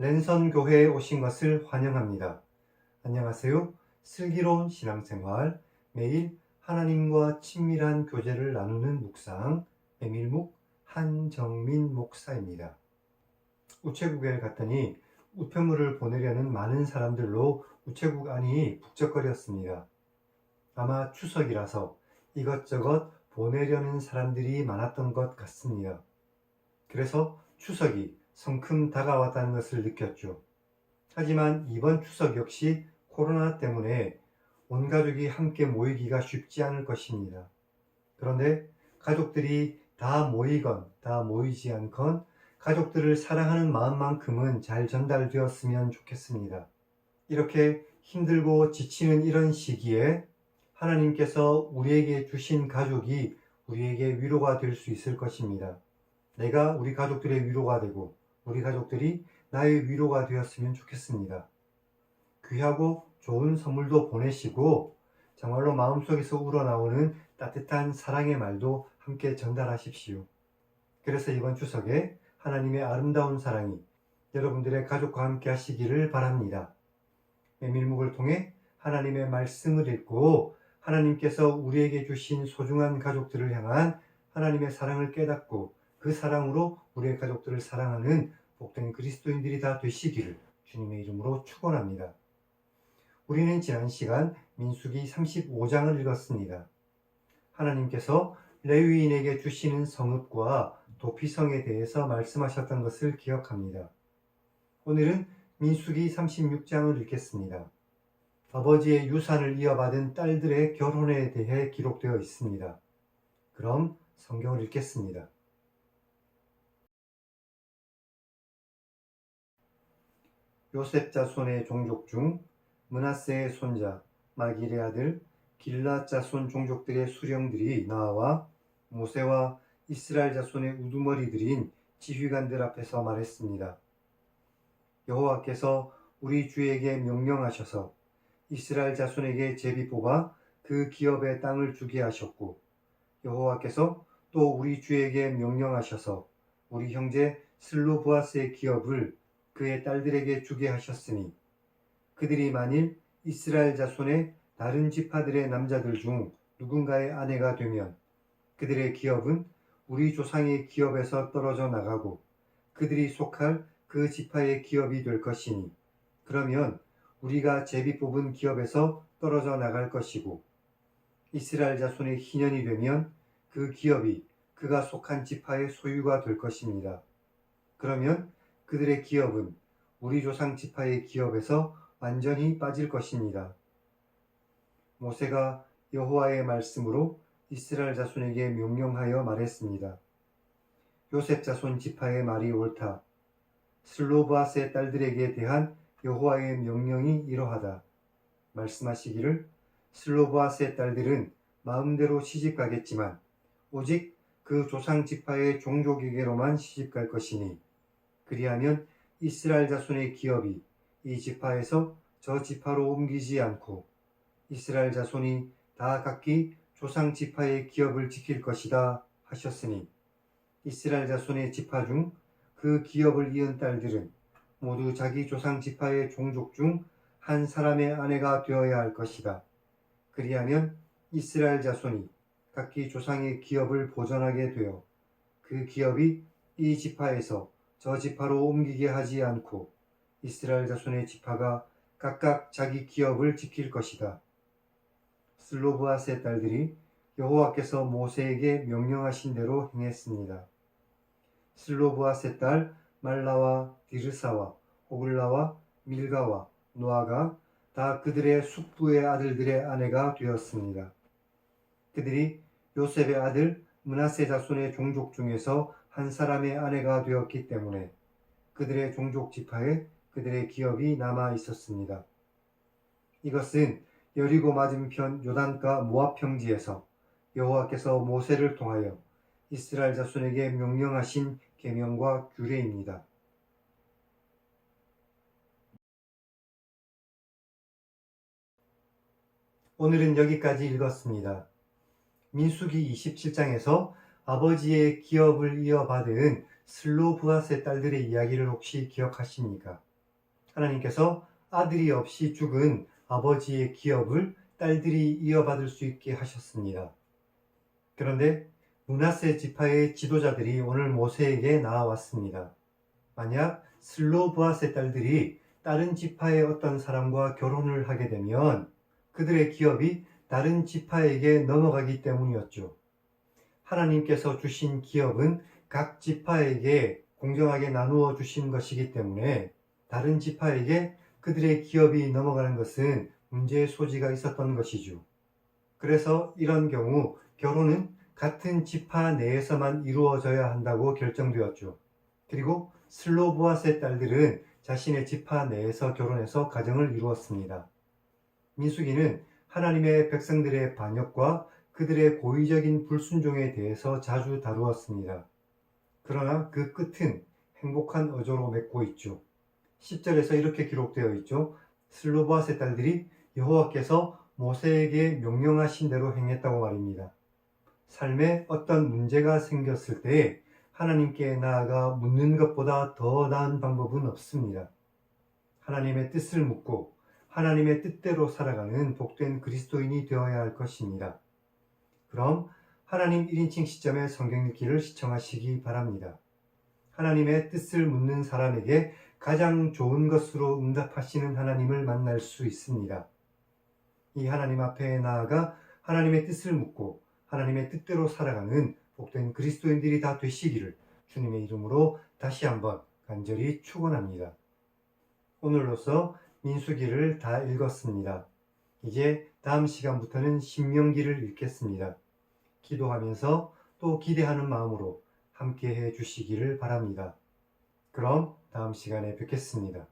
랜선 교회에 오신 것을 환영합니다. 안녕하세요. 슬기로운 신앙생활, 매일 하나님과 친밀한 교제를 나누는 묵상, 메밀묵 한정민 목사입니다. 우체국에 갔더니 우편물을 보내려는 많은 사람들로 우체국 안이 북적거렸습니다. 아마 추석이라서 이것저것 보내려는 사람들이 많았던 것 같습니다. 그래서 추석이 성큼 다가왔다는 것을 느꼈죠. 하지만 이번 추석 역시 코로나 때문에 온 가족이 함께 모이기가 쉽지 않을 것입니다. 그런데 가족들이 다 모이건 다 모이지 않건 가족들을 사랑하는 마음만큼은 잘 전달되었으면 좋겠습니다. 이렇게 힘들고 지치는 이런 시기에 하나님께서 우리에게 주신 가족이 우리에게 위로가 될 수 있을 것입니다. 내가 우리 가족들의 위로가 되고 우리 가족들이 나의 위로가 되었으면 좋겠습니다. 귀하고 좋은 선물도 보내시고 정말로 마음속에서 우러나오는 따뜻한 사랑의 말도 함께 전달하십시오. 그래서 이번 추석에 하나님의 아름다운 사랑이 여러분들의 가족과 함께 하시기를 바랍니다. 메밀묵을 통해 하나님의 말씀을 읽고 하나님께서 우리에게 주신 소중한 가족들을 향한 하나님의 사랑을 깨닫고 그 사랑으로 우리의 가족들을 사랑하는 복된 그리스도인들이 다 되시기를 주님의 이름으로 축원합니다. 우리는 지난 시간 민수기 35장을 읽었습니다. 하나님께서 레위인에게 주시는 성읍과 도피성에 대해서 말씀하셨던 것을 기억합니다. 오늘은 민수기 36장을 읽겠습니다. 아버지의 유산을 이어받은 딸들의 결혼에 대해 기록되어 있습니다. 그럼 성경을 읽겠습니다. 요셉 자손의 종족 중 므낫세의 손자 마길의 아들 길앗 자손 종족들의 수령들이 나와 모세와 이스라엘 자손의 우두머리들인 지휘관들 앞에서 말했습니다. 여호와께서 우리 주에게 명령하셔서 이스라엘 자손에게 제비 뽑아 그 기업의 땅을 주게 하셨고 여호와께서 또 우리 주에게 명령하셔서 우리 형제 슬로브아스의 기업을 그의 딸들에게 주게 하셨으니 그들이 만일 이스라엘 자손의 다른 지파들의 남자들 중 누군가의 아내가 되면 그들의 기업은 우리 조상의 기업에서 떨어져 나가고 그들이 속할 그 지파의 기업이 될 것이니 그러면 우리가 제비 뽑은 기업에서 떨어져 나갈 것이고 이스라엘 자손의 희년이 되면 그 기업이 그가 속한 지파의 소유가 될 것입니다. 그러면 그들의 기업은 우리 조상 지파의 기업에서 완전히 빠질 것입니다. 모세가 여호와의 말씀으로 이스라엘 자손에게 명령하여 말했습니다. 요셉 자손 지파의 말이 옳다. 슬로브아스의 딸들에게 대한 여호와의 명령이 이러하다. 말씀하시기를 슬로브아스의 딸들은 마음대로 시집가겠지만 오직 그 조상 지파의 종족에게로만 시집갈 것이니 그리하면 이스라엘 자손의 기업이 이 지파에서 저 지파로 옮기지 않고 이스라엘 자손이 다 각기 조상 지파의 기업을 지킬 것이다 하셨으니 이스라엘 자손의 지파 중 그 기업을 이은 딸들은 모두 자기 조상 지파의 종족 중 한 사람의 아내가 되어야 할 것이다. 그리하면 이스라엘 자손이 각기 조상의 기업을 보전하게 되어 그 기업이 이 지파에서 저 지파로 옮기게 하지 않고 이스라엘 자손의 지파가 각각 자기 기업을 지킬 것이다. 슬로브아스의 딸들이 여호와께서 모세에게 명령하신 대로 행했습니다. 슬로브아스의 딸 말라와 디르사와 호글라와 밀가와 노아가 다 그들의 숙부의 아들들의 아내가 되었습니다. 그들이 요셉의 아들 므낫세 자손의 종족 중에서 한 사람의 아내가 되었기 때문에 그들의 종족 지파에 그들의 기업이 남아 있었습니다. 이것은 여리고 맞은편 요단가 모압 평지에서 여호와께서 모세를 통하여 이스라엘 자손에게 명령하신 계명과 규례입니다. 오늘은 여기까지 읽었습니다. 민수기 27장에서 아버지의 기업을 이어받은 슬로브아스의 딸들의 이야기를 혹시 기억하십니까? 하나님께서 아들이 없이 죽은 아버지의 기업을 딸들이 이어받을 수 있게 하셨습니다. 그런데 므낫세 지파의 지도자들이 오늘 모세에게 나와왔습니다. 만약 슬로브앗의 딸들이 다른 지파의 어떤 사람과 결혼을 하게 되면 그들의 기업이 다른 지파에게 넘어가기 때문이었죠. 하나님께서 주신 기업은 각 지파에게 공정하게 나누어 주신 것이기 때문에 다른 지파에게 그들의 기업이 넘어가는 것은 문제의 소지가 있었던 것이죠. 그래서 이런 경우 결혼은 같은 지파 내에서만 이루어져야 한다고 결정되었죠. 그리고 슬로브앗의 딸들은 자신의 지파 내에서 결혼해서 가정을 이루었습니다. 민수기는 하나님의 백성들의 반역과 그들의 고의적인 불순종에 대해서 자주 다루었습니다. 그러나 그 끝은 행복한 어조로 맺고 있죠. 10절에서 이렇게 기록되어 있죠. 슬로브앗의 딸들이 여호와께서 모세에게 명령하신 대로 행했다고 말입니다. 삶에 어떤 문제가 생겼을 때 하나님께 나아가 묻는 것보다 더 나은 방법은 없습니다. 하나님의 뜻을 묻고 하나님의 뜻대로 살아가는 복된 그리스도인이 되어야 할 것입니다. 그럼 하나님 1인칭 시점의 성경 읽기를 시청하시기 바랍니다. 하나님의 뜻을 묻는 사람에게 가장 좋은 것으로 응답하시는 하나님을 만날 수 있습니다. 이 하나님 앞에 나아가 하나님의 뜻을 묻고 하나님의 뜻대로 살아가는 복된 그리스도인들이 다 되시기를 주님의 이름으로 다시 한번 간절히 축원합니다. 오늘로써 민수기를 다 읽었습니다. 이제 다음 시간부터는 신명기를 읽겠습니다. 기도하면서 또 기대하는 마음으로 함께 해 주시기를 바랍니다. 그럼 다음 시간에 뵙겠습니다.